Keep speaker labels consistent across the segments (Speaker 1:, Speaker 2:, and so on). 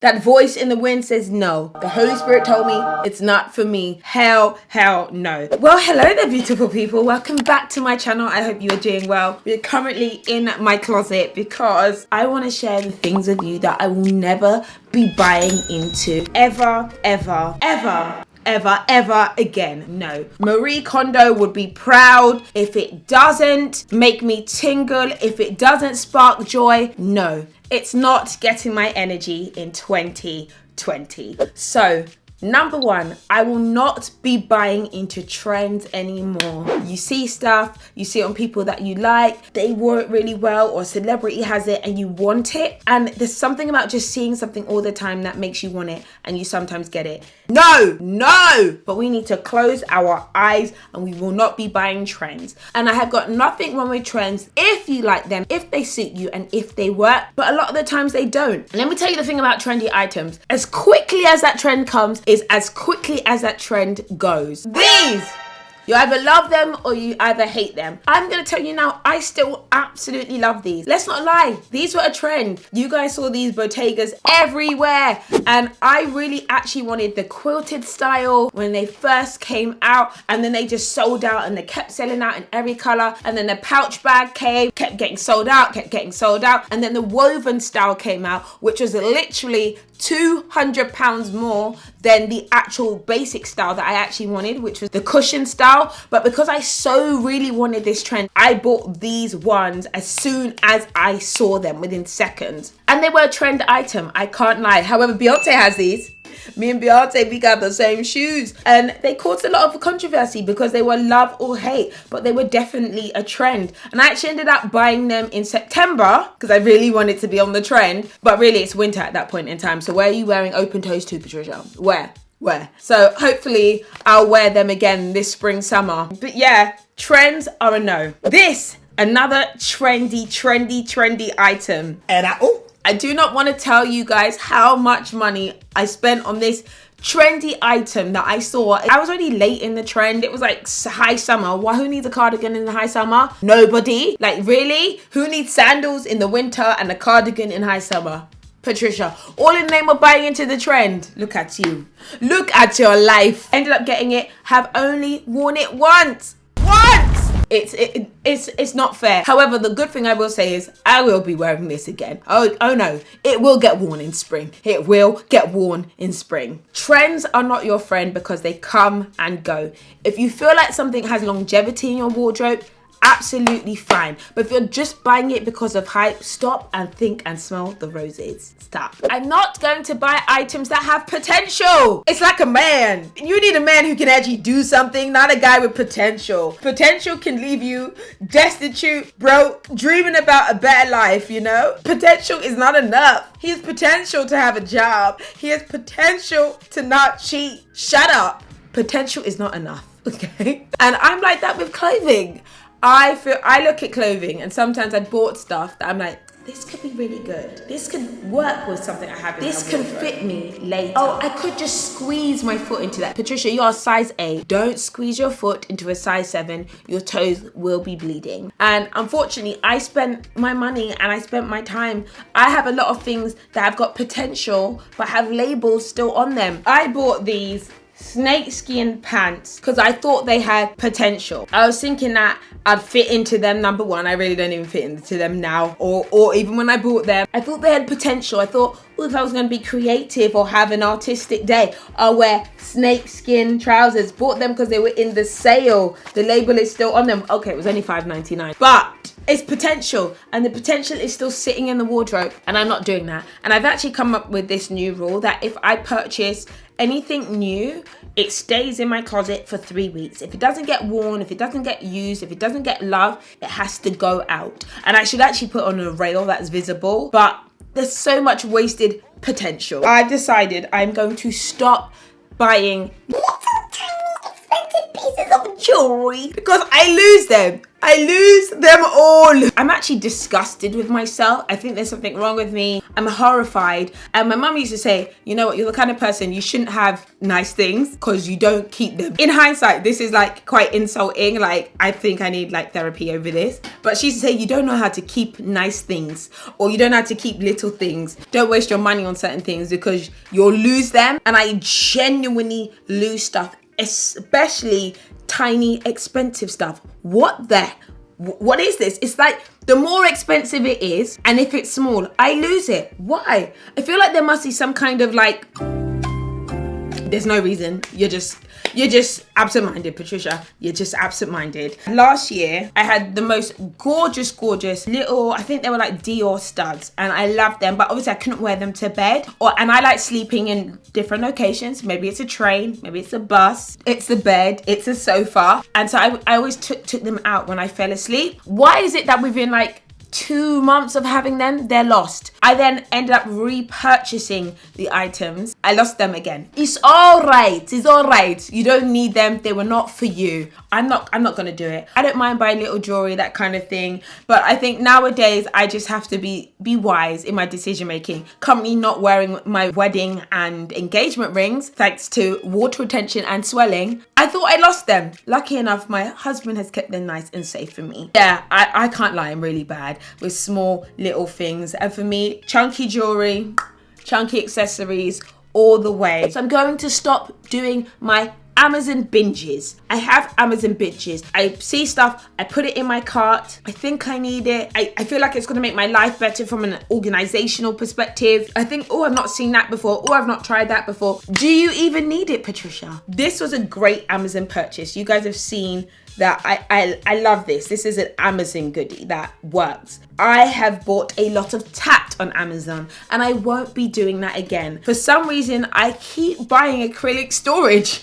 Speaker 1: That voice in the wind says no. The Holy Spirit told me it's not for me. Hell no. Well, hello there, beautiful people. Welcome back to my channel. I hope you are doing well. We're currently in my closet because I want to share the things with you that I will never be buying into ever again. No. Marie Kondo would be proud if it doesn't make me tingle, if it doesn't spark joy. No, it's not getting my energy in 2020. So, number one, I will not be buying into trends anymore. You see stuff, you see it on people that you like, they wore it really well, or a celebrity has it and you want it. And there's something about just seeing something all the time that makes you want it and you sometimes get it. No! But we need to close our eyes and we will not be buying trends. And I have got nothing wrong with trends if you like them, if they suit you and if they work. But a lot of the times they don't. Let me tell you the thing about trendy items. As quickly as that trend comes, is as quickly as that trend goes. These! You either love them or you either hate them. I'm going to tell you now, I still absolutely love these. Let's not lie. These were a trend. You guys saw these Bottegas everywhere. And I really actually wanted the quilted style when they first came out. And then they just sold out and they kept selling out in every color. And then the pouch bag came, kept getting sold out. And then the woven style came out, which was literally £200 more than the actual basic style that I actually wanted, which was the cushion style. But because I so really wanted this trend, I bought these ones as soon as I saw them, within seconds. And they were a trend item, I can't lie. However, Beyonce has these. Me and Beyonce, we got the same shoes. And they caused a lot of controversy because they were love or hate, but they were definitely a trend. And I actually ended up buying them in September because I really wanted to be on the trend. But really, it's winter at that point in time. So where are you wearing open toes to, Patricia? Where? So hopefully I'll wear them again this spring, summer. But yeah, trends are a no. This, another trendy item. And I do not want to tell you guys how much money I spent on this trendy item that I saw. I was already late in the trend. It was like high summer. Why? Who needs a cardigan in the high summer? Nobody. Like, really? Who needs sandals in the winter and a cardigan in high summer? Patricia, all in the name of buying into the trend. Look at you. Look at your life. Ended up getting it. Have only worn it once. It's not fair. However, the good thing I will say is I will be wearing this again. Oh no, it will get worn in spring. It will get worn in spring. Trends are not your friend because they come and go. If you feel like something has longevity in your wardrobe, absolutely fine. But if you're just buying it because of hype, stop and think and smell the roses. Stop. I'm not going to buy items that have potential. It's like a man. You need a man who can actually do something, not a guy with potential. Potential can leave you destitute, broke, dreaming about a better life, you know? Potential is not enough. He has potential to have a job. He has potential to not cheat. Shut up. Potential is not enough, okay? And I'm like that with clothing. I look at clothing and sometimes I bought stuff that I'm like, this could be really good. This could work with something I have. This can fit me later. Oh, I could just squeeze my foot into that. Patricia, you're a size 8. Don't squeeze your foot into a size 7. Your toes will be bleeding. And unfortunately, I spent my money and I spent my time. I have a lot of things that have got potential but have labels still on them. I bought these snakeskin pants because I thought they had potential. I was thinking that I'd fit into them. Number one, I really don't even fit into them now, or even when I bought them, I thought they had potential. I thought, if I was going to be creative or have an artistic day, I'll wear snakeskin trousers. Bought them because they were in the sale. The label is still on them. Okay, it was only $5.99, but it's potential, and the potential is still sitting in the wardrobe, and I'm not doing that. And I've actually come up with this new rule that if I purchase anything new, it stays in my closet for 3 weeks. If it doesn't get worn, if it doesn't get used, if it doesn't get love, it has to go out. And I should actually put on a rail that's visible, but there's so much wasted potential. I've decided I'm going to stop buying little tiny expensive pieces of jewelry because I lose them. I lose them all. I'm actually disgusted with myself. I think there's something wrong with me. I'm horrified. And my mum used to say, you know what, you're the kind of person, you shouldn't have nice things because you don't keep them. In hindsight, this is like quite insulting. Like, I think I need like therapy over this. But she used to say, you don't know how to keep nice things, or you don't know how to keep little things. Don't waste your money on certain things because you'll lose them. And I genuinely lose stuff, especially tiny expensive stuff. What is this? It's like the more expensive it is, and if it's small, I lose it. Why? I feel like there must be some kind of like, there's no reason. You're just absent-minded, Patricia. You're just absent-minded. Last year, I had the most gorgeous little, I think they were like Dior studs, and I loved them, but obviously I couldn't wear them to bed. And I like sleeping in different locations. Maybe it's a train, maybe it's a bus, it's a bed, it's a sofa. And so I always took them out when I fell asleep. Why is it that within like 2 months of having them, they're lost? I then ended up repurchasing the items. I lost them again. It's all right. You don't need them. They were not for you. I'm not gonna do it. I don't mind buying little jewelry, that kind of thing. But I think nowadays I just have to be wise in my decision making. Currently not wearing my wedding and engagement rings thanks to water retention and swelling. I thought I lost them. Lucky enough, my husband has kept them nice and safe for me. Yeah, I can't lie, I'm really bad with small little things. And for me, chunky jewelry, chunky accessories all the way. So I'm going to stop doing my Amazon binges. I have Amazon binges. I see stuff, I put it in my cart. I think I need it. I feel like it's going to make my life better from an organizational perspective. I think, oh, I've not seen that before. Oh, I've not tried that before. Do you even need it, Patricia? This was a great Amazon purchase. You guys have seen that I love this. This is an Amazon goodie that works. I have bought a lot of tat on Amazon, and I won't be doing that again. For some reason, I keep buying acrylic storage.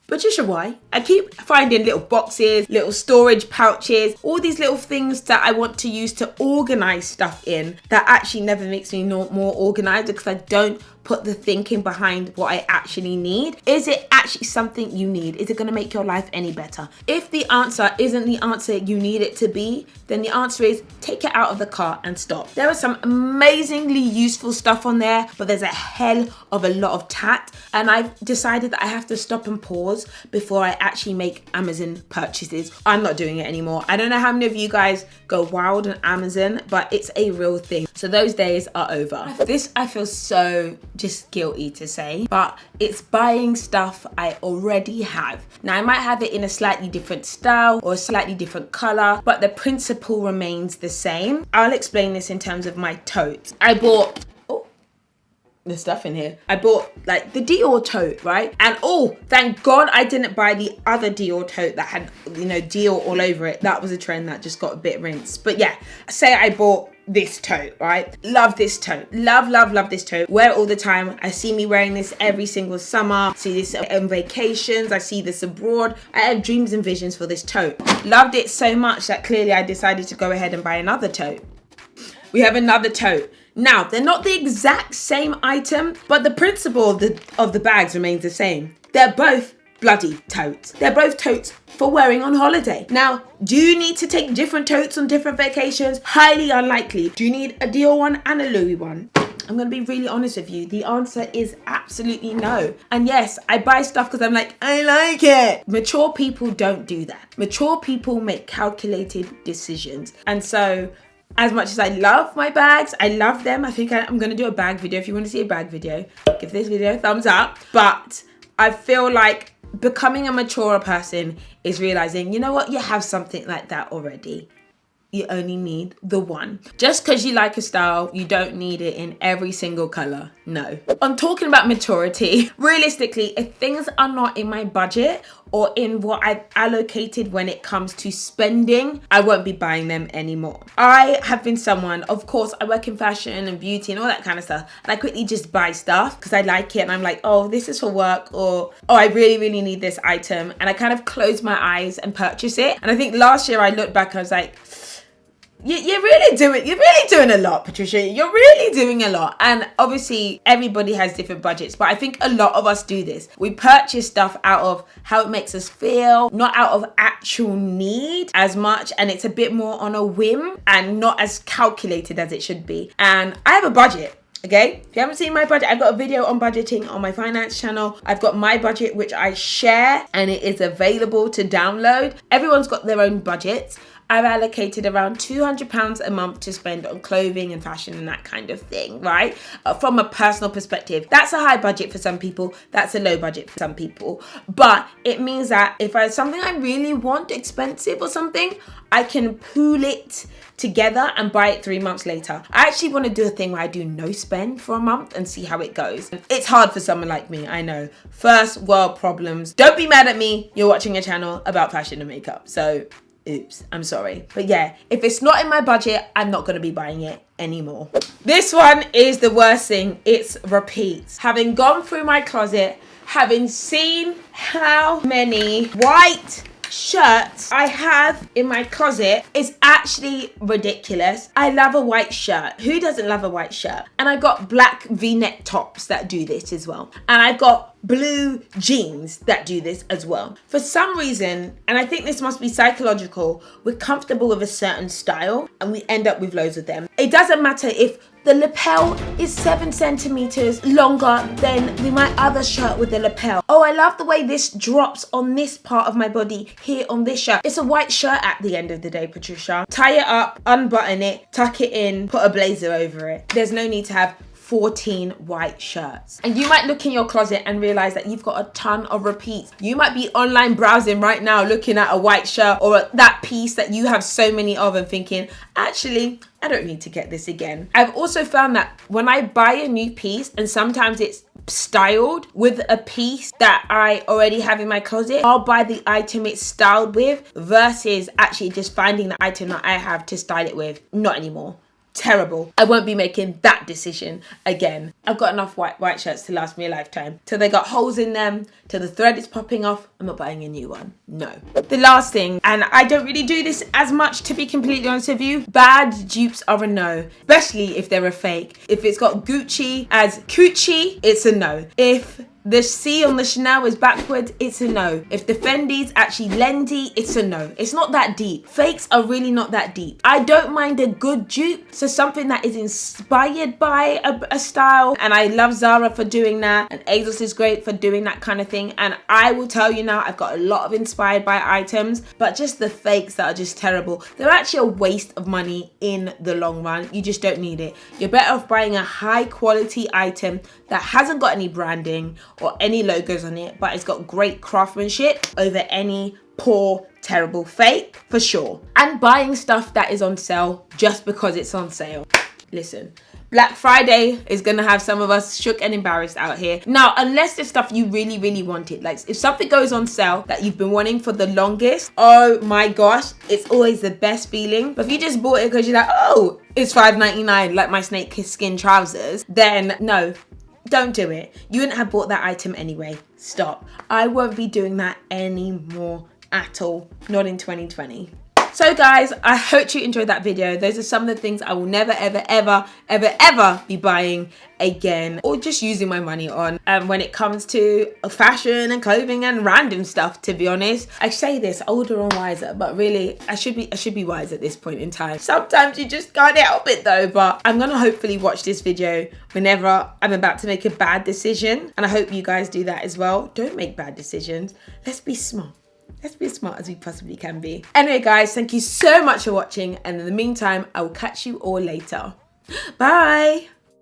Speaker 1: Patricia, why? I keep finding little boxes, little storage pouches, all these little things that I want to use to organize stuff in that actually never makes me more organized because I don't put the thinking behind what I actually need. Is it actually something you need? Is it going to make your life any better? If the answer isn't the answer you need it to be, then the answer is take it out of the cart and stop. There is some amazingly useful stuff on there, but there's a hell of a lot of tat, and I've decided that I have to stop and pause before I actually make Amazon purchases. I'm not doing it anymore. I don't know how many of you guys go wild on Amazon, but it's a real thing. So those days are over. This I feel so just guilty to say, but it's buying stuff I already have. Now I might have it in a slightly different style or a slightly different color, but the principle remains the same. I'll explain this in terms of my totes. I bought, oh, there's stuff in here. I bought like the Dior tote, right? And oh, thank God I didn't buy the other Dior tote that had, you know, Dior all over it. That was a trend that just got a bit rinsed. But yeah, say I bought this tote, right? Love this tote. Love this tote. Wear it all the time. I see me wearing this every single summer. See this on vacations. I see this abroad. I have dreams and visions for this tote. Loved it so much that clearly I decided to go ahead and buy another tote. We have another tote. Now, they're not the exact same item, but the principle of the bags remains the same. They're both bloody totes. They're both totes for wearing on holiday. Now, do you need to take different totes on different vacations? Highly unlikely. Do you need a Dior one and a Louis one? I'm gonna be really honest with you. The answer is absolutely no. And yes, I buy stuff because I'm like, I like it. Mature people don't do that. Mature people make calculated decisions. And so, as much as I love my bags, I love them. I think I'm gonna do a bag video. If you wanna see a bag video, give this video a thumbs up. But I feel like becoming a mature person is realizing, you know what, you have something like that already. You only need the one. Just because you like a style, you don't need it in every single color. No. I'm talking about maturity. Realistically, if things are not in my budget or in what I've allocated when it comes to spending, I won't be buying them anymore. I have been someone, of course, I work in fashion and beauty and all that kind of stuff. And I quickly just buy stuff because I like it. And I'm like, oh, this is for work, or, oh, I really, really need this item. And I kind of close my eyes and purchase it. And I think last year I looked back and I was like, You're really doing a lot, Patricia. You're really doing a lot. And obviously everybody has different budgets, but I think a lot of us do this. We purchase stuff out of how it makes us feel, not out of actual need as much. And it's a bit more on a whim and not as calculated as it should be. And I have a budget. Okay, if you haven't seen my budget, I've got a video on budgeting on my finance channel. I've got my budget, which I share, and it is available to download. Everyone's got their own budgets. I've allocated around £200 a month to spend on clothing and fashion and that kind of thing, right? From a personal perspective, that's a high budget for some people. That's a low budget for some people. But it means that if I something I really want, expensive or something, I can pool it together and buy it 3 months later. I actually want to do a thing where I do no spend for a month and see how it goes. It's hard for someone like me, I know. First world problems. Don't be mad at me. You're watching a channel about fashion and makeup. So oops, I'm sorry. But yeah, if it's not in my budget, I'm not going to be buying it anymore. This one is the worst thing. It's repeats. Having gone through my closet, having seen how many white shirts I have in my closet is actually ridiculous. I love a white shirt. Who doesn't love a white shirt? And I've got black V-neck tops that do this as well. And I've got blue jeans that do this as well. For some reason, and I think this must be psychological, we're comfortable with a certain style and we end up with loads of them. It doesn't matter if the lapel is 7 centimeters longer than my other shirt with the lapel. Oh, I love the way this drops on this part of my body here on this shirt. It's a white shirt at the end of the day, Patricia. Tie it up, unbutton it, tuck it in, put a blazer over it. There's no need to have 14 white shirts. And you might look in your closet and realize that you've got a ton of repeats. You might be online browsing right now looking at a white shirt or that piece that you have so many of and thinking, actually, I don't need to get this again. I've also found that when I buy a new piece, and sometimes it's styled with a piece that I already have in my closet, I'll buy the item it's styled with versus actually just finding the item that I have to style it with. Not anymore. Terrible. I won't be making that decision again. I've got enough white shirts to last me a lifetime. Till they got holes in them, till the thread is popping off, I'm not buying a new one. No. The last thing, and I don't really do this as much to be completely honest with you, bad dupes are a no. Especially if they're a fake. If it's got Gucci as Coochie, it's a no. If the C on the Chanel is backwards, it's a no. If the Fendi's actually Lendy, it's a no. It's not that deep. Fakes are really not that deep. I don't mind a good dupe, so something that is inspired by a style, and I love Zara for doing that, and ASOS is great for doing that kind of thing. And I will tell you now, I've got a lot of inspired by items, but just the fakes that are just terrible. They're actually a waste of money in the long run. You just don't need it. You're better off buying a high quality item that hasn't got any branding or any logos on it, but it's got great craftsmanship over any poor, terrible fake, for sure. And buying stuff that is on sale just because it's on sale. Listen, Black Friday is gonna have some of us shook and embarrassed out here. Now, unless there's stuff you really, really wanted, like if something goes on sale that you've been wanting for the longest, oh my gosh, it's always the best feeling. But if you just bought it because you're like, oh, it's $5.99, like my snake skin trousers, then no. Don't do it. You wouldn't have bought that item anyway. Stop. I won't be doing that anymore at all. Not in 2020. So guys, I hope you enjoyed that video. Those are some of the things I will never, ever, ever, ever, ever be buying again or just using my money on. When it comes to fashion and clothing and random stuff, to be honest. I say this older and wiser, but really I should be wise at this point in time. Sometimes you just can't help it though, but I'm gonna hopefully watch this video whenever I'm about to make a bad decision. And I hope you guys do that as well. Don't make bad decisions. Let's be smart. Let's be as smart as we possibly can be. Anyway, guys, thank you so much for watching. And in the meantime, I will catch you all later. Bye.